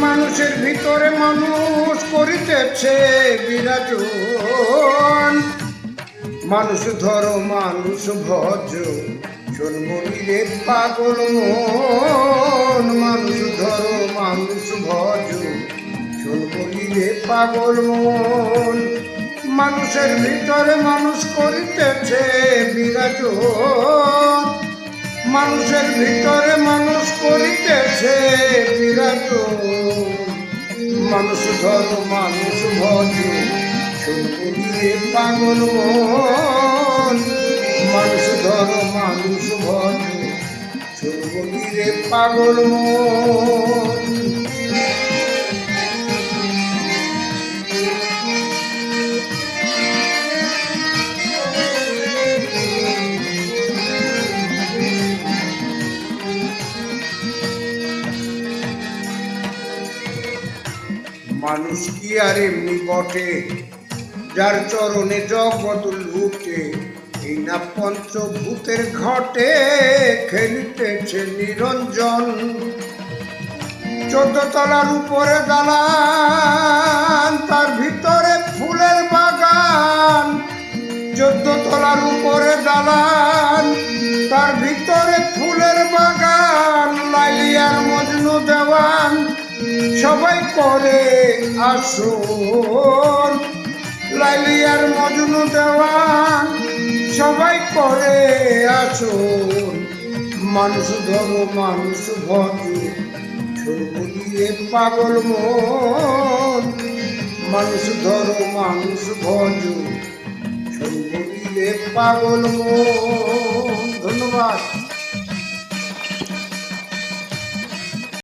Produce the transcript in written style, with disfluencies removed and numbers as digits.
মানুষের ভিতরে মানুষ করিতেছে বিরাজন। মানুষ ধরো মানুষ ভজ চলমনিরে পাগল মন। মানুষ ধরো মানুষ ভজ চলমনিরে পাগল মন। মানুষের ভিতরে মানুষ করিতেছে বিরাজন। মানুষের ভিতরে মানুষ করিতেছে বিরাজন। মানুষ ধরো মানুষ ভজ চলমনিরে পাগল মন। মানুষ ধরো মানুষ ভজ চলমনিরে পাগল মন। মানুষ কি আর এমনি বটে যার চরণে জগৎ লুটে। এই না পঞ্চভূতের ঘটে খেলিতেছে নিরঞ্জন। 14 তলার উপরে দালান তার ভিতরে ফুলের বাগান। 14 তলার উপরে দালান তার ভিতরে ফুলের বাগান। লাইলি আর মজনু দেওয়ান সবাই করে আসর। লাইলি আর মজনু দেওয়ান সবাই করে আসর। মানুষ ধরো মানুষ ভজ চলমনিরে পাগল মন। মানুষ ধরো মানুষ ভজ চলমনিরে পাগল মন। ধন্যবাদ।